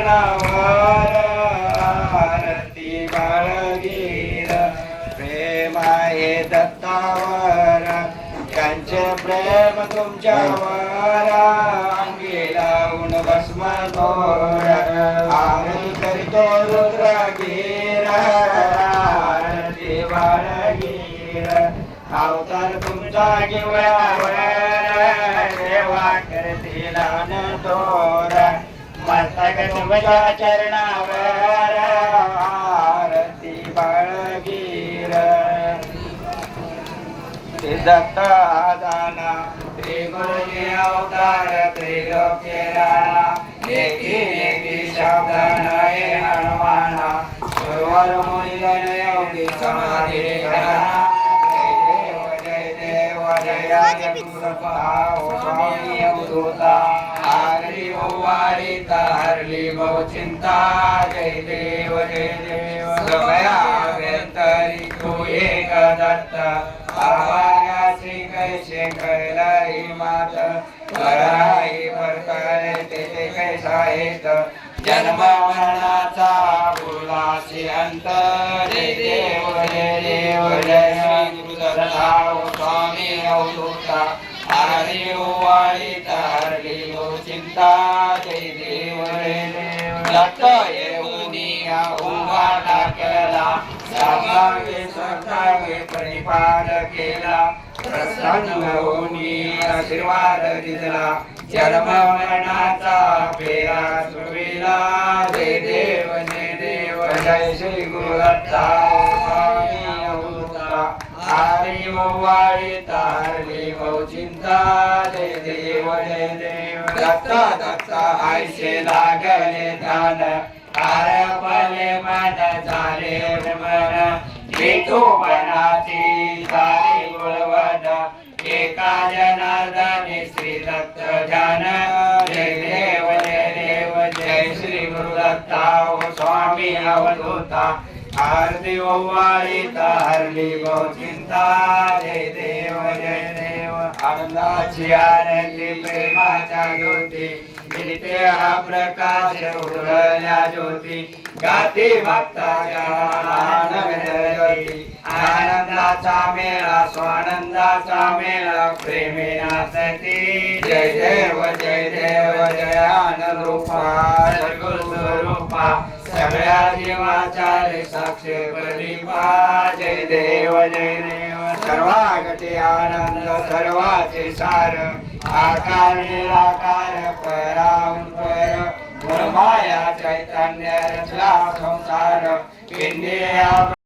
चरणावर आरती बाळगीर प्रेम आहे दत्तावर त्यांचे प्रेम तुमच्यावर अंगी लावून भस्म थोर आम्ही करतो रुद्रगीर आरती बाळगीर अवतार तुमचा घेऊयावर देवा करतील थोर मस्तक तुमच्या चरणावर आरती बाळगीर दत्त दाना त्रिगुणी अवतार त्रिलोके राणा एकी शब्द नये हनुमाना सर्वर मुनिगण योगी समाधी घराना जय देव जय स्वामी अवधूता हरली वारिता हरली बहु चिंता जय देव समयाव्यंतरी तू एक दत्त आवाया श्री कैसे कैलाई मात कराई परतले तेथे कैसा येत जन्म मरणाचा बोलासी अंत जय देव जय श्री गुरुदत्ता स्वामी अवधूता हरी वाळीता हरली चिंता जय देव दत्त येऊनिया उभा टाकला सामावे सखावे परिपाल केला प्रसन्न होऊनी आशीर्वाद दिला जन्म मरणाचा फेरा सुविला जय देव जय श्री गुरुदत्ता स्वामी अवधूता हरी वाळीता हरली बहु चिंता जय देव दत्ता दत्ता आयशे लागले ध्यान आरपले मन झाले मन विठोबनाची झाली गुळवण एका जनार्दने श्री दत्त ध्यान जय देव जय श्री गुरुदत्ता स्वामी अवधूता आरती वाळीता हरली बहु चिंता जय देव आनंदाची आनंदी प्रेमाच्या ज्योती मिळते हा प्रकाश उरल्या ज्योती गाती भक्ताच्या ज्योती आनंदाचा मेळा स्वानंदाचा मेळा प्रेमेनासती जय देव जय आनंद रूपा सद्गुरु स्वरूपा सगळ्या जीवाचा साक्ष प्रदीपा जय देव सर्वागती आनंद सर्वाचे सार आकार निराकार पराहून पर माया चैतन्य रचला संसार पिंडिया